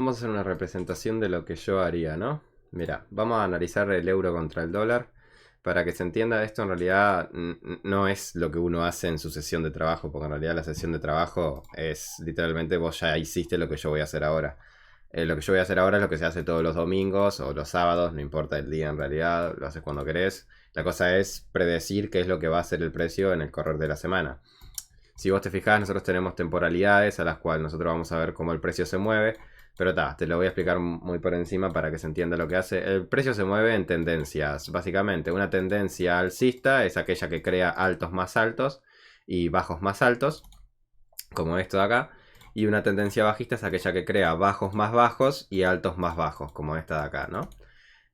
Vamos a hacer una representación de lo que yo haría, ¿no? Mira, vamos a analizar el euro contra el dólar. Para que se entienda, esto en realidad no es lo que uno hace en su sesión de trabajo, porque en realidad la sesión de trabajo es literalmente vos ya hiciste lo que yo voy a hacer ahora. Lo que yo voy a hacer ahora es lo que se hace todos los domingos o los sábados, no importa el día en realidad, lo haces cuando querés. La cosa es predecir qué es lo que va a ser el precio en el correr de la semana. Si vos te fijás, nosotros tenemos temporalidades a las cuales nosotros vamos a ver cómo el precio se mueve. Pero te lo voy a explicar muy por encima para que se entienda lo que hace. El precio se mueve en tendencias. Básicamente, una tendencia alcista es aquella que crea altos más altos y bajos más altos, como esto de acá. Y una tendencia bajista es aquella que crea bajos más bajos y altos más bajos, como esta de acá, ¿no?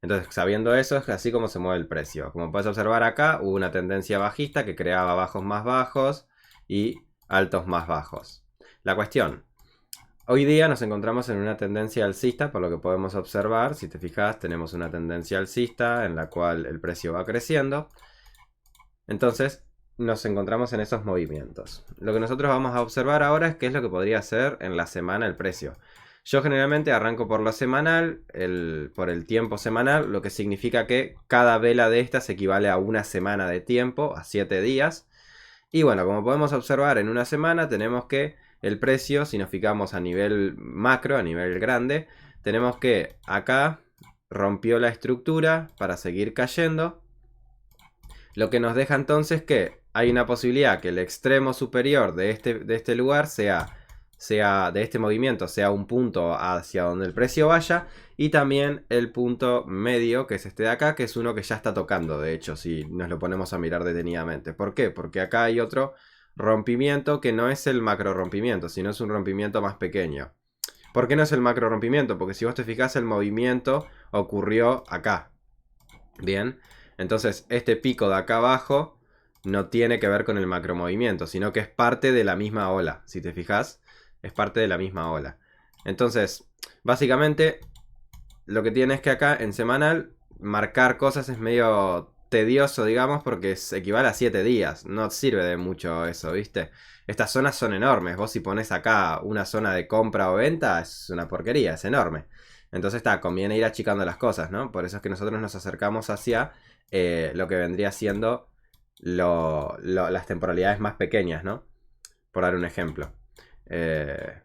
Entonces, sabiendo eso, es así como se mueve el precio. Como puedes observar acá, hubo una tendencia bajista que creaba bajos más bajos y altos más bajos. La cuestión: hoy día nos encontramos en una tendencia alcista, por lo que podemos observar. Si te fijas, tenemos una tendencia alcista en la cual el precio va creciendo. Entonces, nos encontramos en esos movimientos. Lo que nosotros vamos a observar ahora es qué es lo que podría hacer en la semana el precio. Yo generalmente arranco por lo semanal, por el tiempo semanal, lo que significa que cada vela de estas equivale a una semana de tiempo, a 7 días. Y bueno, como podemos observar, en una semana tenemos que el precio, si nos fijamos a nivel macro, a nivel grande, tenemos que acá rompió la estructura para seguir cayendo. Lo que nos deja entonces que hay una posibilidad que el extremo superior de este lugar de este movimiento, sea un punto hacia donde el precio vaya. Y también el punto medio, que es este de acá, que es uno que ya está tocando, de hecho, si nos lo ponemos a mirar detenidamente. ¿Por qué? Porque acá hay otro rompimiento que no es el macro rompimiento, sino es un rompimiento más pequeño. ¿Por qué no es el macro rompimiento? Porque si vos te fijás, el movimiento ocurrió acá. Bien, entonces este pico de acá abajo no tiene que ver con el macro movimiento, sino que es parte de la misma ola. Si te fijas, es parte de la misma ola. Entonces, básicamente, lo que tienes que acá en semanal, marcar cosas es medio tedioso, digamos, porque equivale a 7 días. No sirve de mucho eso, ¿viste? Estas zonas son enormes. Vos si pones acá una zona de compra o venta, es una porquería, es enorme. Entonces conviene ir achicando las cosas, ¿no? Por eso es que nosotros nos acercamos hacia lo que vendría siendo las temporalidades más pequeñas, ¿no? Por dar un ejemplo.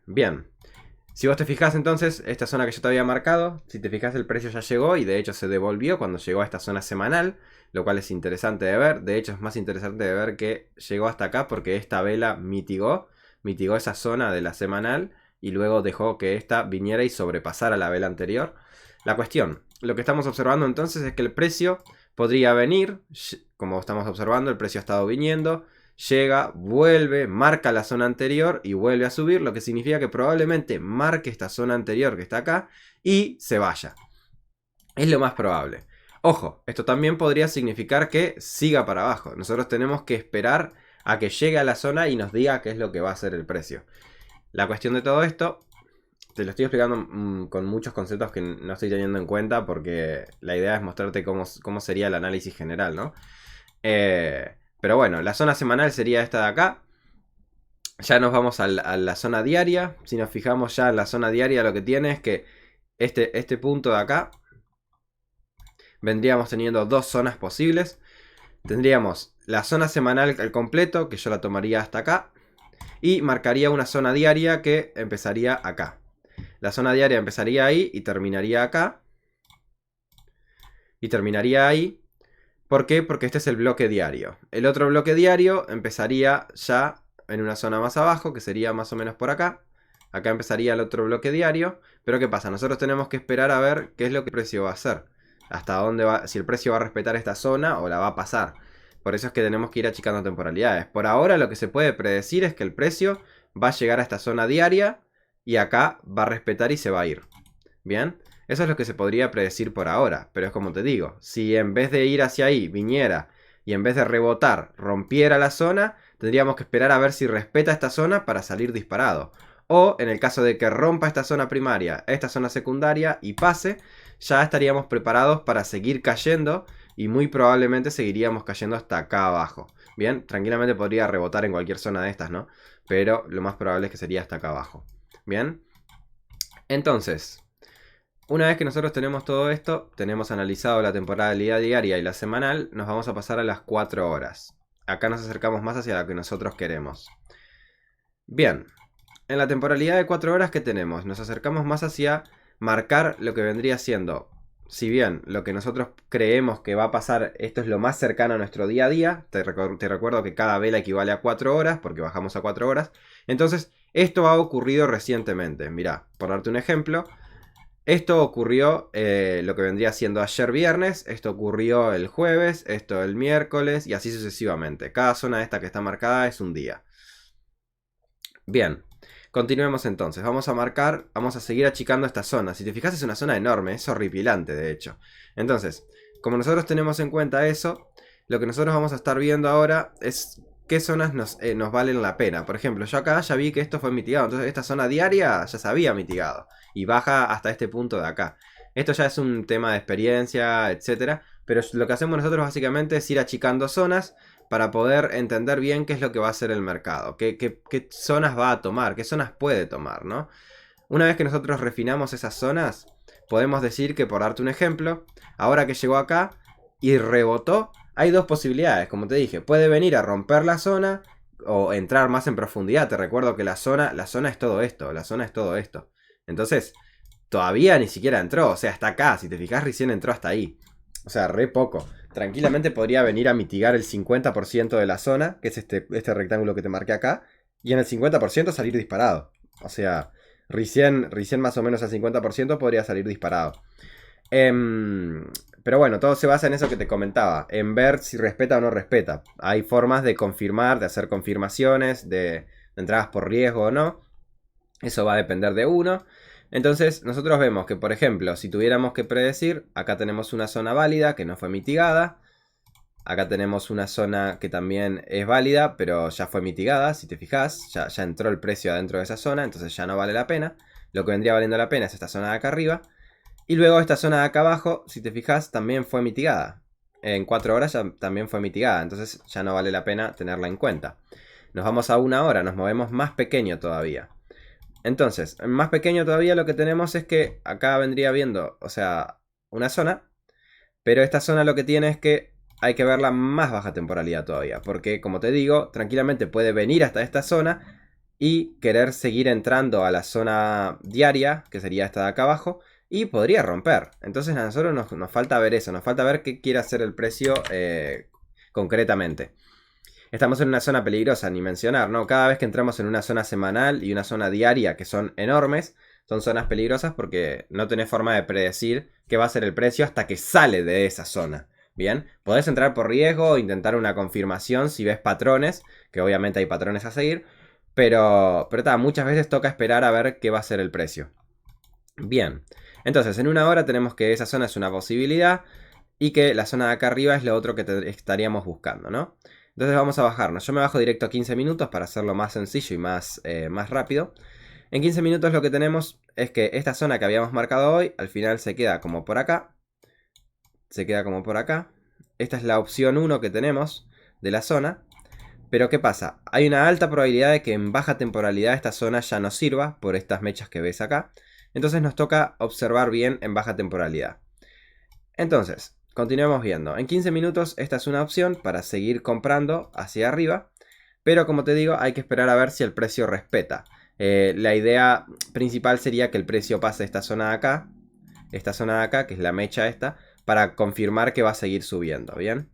Bien. Si vos te fijas entonces, esta zona que yo te había marcado, si te fijas el precio ya llegó y de hecho se devolvió cuando llegó a esta zona semanal, lo cual es interesante de ver. De hecho es más interesante de ver que llegó hasta acá porque esta vela mitigó esa zona de la semanal y luego dejó que esta viniera y sobrepasara la vela anterior. La cuestión, lo que estamos observando entonces es que el precio podría venir, como estamos observando, el precio ha estado viniendo, llega, vuelve, marca la zona anterior y vuelve a subir, lo que significa que probablemente marque esta zona anterior que está acá y se vaya. Es lo más probable. Ojo, esto también podría significar que siga para abajo. Nosotros tenemos que esperar a que llegue a la zona y nos diga qué es lo que va a ser el precio. La cuestión de todo esto, te lo estoy explicando con muchos conceptos que no estoy teniendo en cuenta porque la idea es mostrarte cómo sería el análisis general, ¿no? Pero bueno, la zona semanal sería esta de acá. Ya nos vamos a la zona diaria. Si nos fijamos ya en la zona diaria, lo que tiene es que este punto de acá, vendríamos teniendo dos zonas posibles. Tendríamos la zona semanal al completo, que yo la tomaría hasta acá. Y marcaría una zona diaria que empezaría acá. La zona diaria empezaría ahí y terminaría acá. Y terminaría ahí. ¿Por qué? Porque este es el bloque diario. El otro bloque diario empezaría ya en una zona más abajo, que sería más o menos por acá. Acá empezaría el otro bloque diario. Pero ¿qué pasa? Nosotros tenemos que esperar a ver qué es lo que el precio va a hacer. Hasta dónde va, si el precio va a respetar esta zona o la va a pasar. Por eso es que tenemos que ir achicando temporalidades. Por ahora lo que se puede predecir es que el precio va a llegar a esta zona diaria y acá va a respetar y se va a ir. Bien, eso es lo que se podría predecir por ahora. Pero es como te digo, si en vez de ir hacia ahí viniera y en vez de rebotar rompiera la zona, tendríamos que esperar a ver si respeta esta zona para salir disparado. O en el caso de que rompa esta zona primaria, esta zona secundaria y pase, ya estaríamos preparados para seguir cayendo y muy probablemente seguiríamos cayendo hasta acá abajo. Bien, tranquilamente podría rebotar en cualquier zona de estas, ¿no? Pero lo más probable es que sería hasta acá abajo. Bien. Entonces, una vez que nosotros tenemos todo esto, tenemos analizado la temporalidad diaria y la semanal, nos vamos a pasar a las 4 horas. Acá nos acercamos más hacia lo que nosotros queremos. Bien, en la temporalidad de 4 horas, ¿qué tenemos? Nos acercamos más hacia marcar lo que vendría siendo, si bien lo que nosotros creemos que va a pasar, esto es lo más cercano a nuestro día a día. Te recuerdo que cada vela equivale a 4 horas, porque bajamos a 4 horas. Entonces, esto ha ocurrido recientemente. Mirá, por darte un ejemplo, esto ocurrió lo que vendría siendo ayer viernes, esto ocurrió el jueves, esto el miércoles y así sucesivamente. Cada zona esta que está marcada es un día. Bien, continuemos entonces. Vamos a seguir achicando esta zona. Si te fijas es una zona enorme, es horripilante de hecho. Entonces, como nosotros tenemos en cuenta eso, lo que nosotros vamos a estar viendo ahora es qué zonas nos valen la pena. Por ejemplo, yo acá ya vi que esto fue mitigado, entonces esta zona diaria ya se había mitigado y baja hasta este punto de acá. Esto ya es un tema de experiencia, etcétera, pero lo que hacemos nosotros básicamente es ir achicando zonas para poder entender bien qué es lo que va a hacer el mercado, qué zonas va a tomar, qué zonas puede tomar, ¿no? Una vez que nosotros refinamos esas zonas, podemos decir que, por darte un ejemplo, ahora que llegó acá y rebotó, hay dos posibilidades, como te dije, puede venir a romper la zona o entrar más en profundidad. Te recuerdo que la zona es todo esto, la zona es todo esto. Entonces, todavía ni siquiera entró, o sea, está acá, si te fijas recién entró hasta ahí. O sea, re poco. Tranquilamente podría venir a mitigar el 50% de la zona, que es este rectángulo que te marqué acá, y en el 50% salir disparado. O sea, recién más o menos al 50% podría salir disparado. Pero bueno, todo se basa en eso que te comentaba, en ver si respeta o no respeta. Hay formas de confirmar, de hacer confirmaciones, de entradas por riesgo o no. Eso va a depender de uno. Entonces nosotros vemos que, por ejemplo, si tuviéramos que predecir, acá tenemos una zona válida que no fue mitigada. Acá tenemos una zona que también es válida, pero ya fue mitigada, si te fijas. Ya entró el precio adentro de esa zona, entonces ya no vale la pena. Lo que vendría valiendo la pena es esta zona de acá arriba. Y luego esta zona de acá abajo, si te fijas, también fue mitigada. En 4 horas ya también fue mitigada, entonces ya no vale la pena tenerla en cuenta. Nos vamos a 1 hora, nos movemos más pequeño todavía. Entonces, más pequeño todavía lo que tenemos es que acá vendría viendo, o sea, una zona. Pero esta zona lo que tiene es que hay que verla más baja temporalidad todavía. Porque, como te digo, tranquilamente puede venir hasta esta zona y querer seguir entrando a la zona diaria, que sería esta de acá abajo, y podría romper. Entonces a nosotros nos falta ver eso, nos falta ver qué quiere hacer el precio concretamente. Estamos en una zona peligrosa, ni mencionar, ¿no? Cada vez que entramos en una zona semanal y una zona diaria, que son enormes, son zonas peligrosas porque no tenés forma de predecir qué va a ser el precio hasta que sale de esa zona. Bien, podés entrar por riesgo o intentar una confirmación si ves patrones, que obviamente hay patrones a seguir, pero muchas veces toca esperar a ver qué va a ser el precio. Bien, entonces en 1 hora tenemos que esa zona es una posibilidad y que la zona de acá arriba es lo otro que estaríamos buscando, ¿no? Entonces vamos a bajarnos. Yo me bajo directo a 15 minutos para hacerlo más sencillo y más rápido. En 15 minutos lo que tenemos es que esta zona que habíamos marcado hoy, al final se queda como por acá. Se queda como por acá. Esta es la opción 1 que tenemos de la zona. Pero ¿qué pasa? Hay una alta probabilidad de que en baja temporalidad esta zona ya no sirva por estas mechas que ves acá. Entonces nos toca observar bien en baja temporalidad. Entonces, continuemos viendo. En 15 minutos esta es una opción para seguir comprando hacia arriba. Pero como te digo, hay que esperar a ver si el precio respeta. La idea principal sería que el precio pase esta zona de acá, que es la mecha esta, para confirmar que va a seguir subiendo, ¿bien?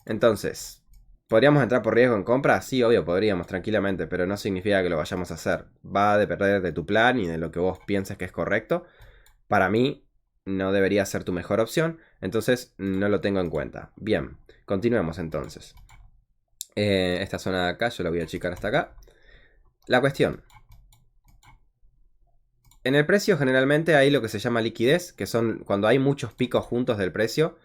Entonces, ¿podríamos entrar por riesgo en compra? Sí, obvio, podríamos tranquilamente, pero no significa que lo vayamos a hacer. Va a depender de tu plan y de lo que vos pienses que es correcto. Para mí, no debería ser tu mejor opción, entonces no lo tengo en cuenta. Bien, continuemos entonces. Esta zona de acá, yo la voy a achicar hasta acá. La cuestión. En el precio generalmente hay lo que se llama liquidez, que son cuando hay muchos picos juntos del precio.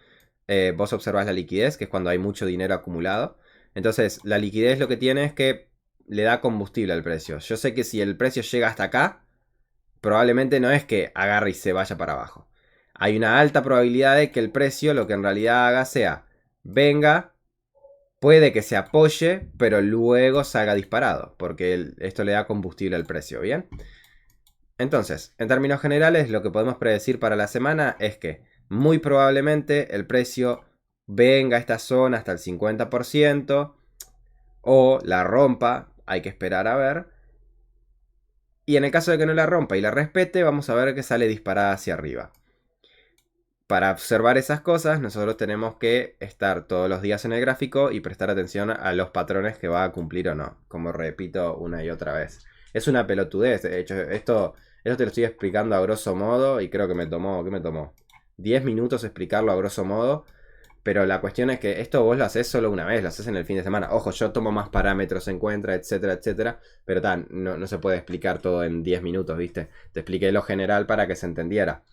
Vos observás la liquidez, que es cuando hay mucho dinero acumulado. Entonces la liquidez lo que tiene es que le da combustible al precio. Yo sé que si el precio llega hasta acá, probablemente no es que agarre y se vaya para abajo. Hay una alta probabilidad de que el precio lo que en realidad haga sea venga, puede que se apoye, pero luego salga disparado, porque esto le da combustible al precio, ¿bien? Entonces, en términos generales, lo que podemos predecir para la semana es que muy probablemente el precio venga a esta zona hasta el 50% o la rompa, hay que esperar a ver. Y en el caso de que no la rompa y la respete, vamos a ver que sale disparada hacia arriba. Para observar esas cosas, nosotros tenemos que estar todos los días en el gráfico y prestar atención a los patrones que va a cumplir o no. Como repito una y otra vez. Es una pelotudez. De hecho, esto te lo estoy explicando a grosso modo y creo que me tomó, ¿qué me tomó? 10 minutos explicarlo a grosso modo. Pero la cuestión es que esto vos lo haces solo una vez, lo haces en el fin de semana. Ojo, yo tomo más parámetros en cuenta, etcétera, etcétera. Pero no se puede explicar todo en 10 minutos, ¿viste? Te expliqué lo general para que se entendiera.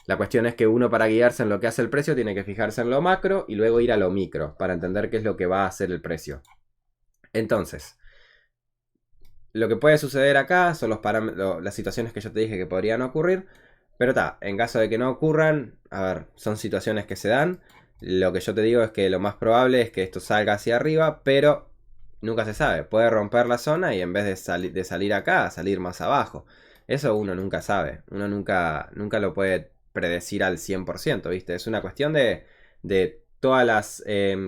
La cuestión es que uno, para guiarse en lo que hace el precio, tiene que fijarse en lo macro y luego ir a lo micro para entender qué es lo que va a hacer el precio. Entonces, lo que puede suceder acá son las situaciones que yo te dije que podrían ocurrir. Pero en caso de que no ocurran, a ver, son situaciones que se dan. Lo que yo te digo es que lo más probable es que esto salga hacia arriba, pero nunca se sabe. Puede romper la zona y en vez de salir acá, salir más abajo. Eso uno nunca sabe. Uno nunca lo puede predecir al 100%, ¿viste? Es una cuestión de todas las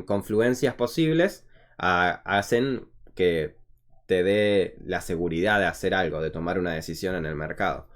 confluencias posibles hacen que te dé la seguridad de hacer algo, de tomar una decisión en el mercado.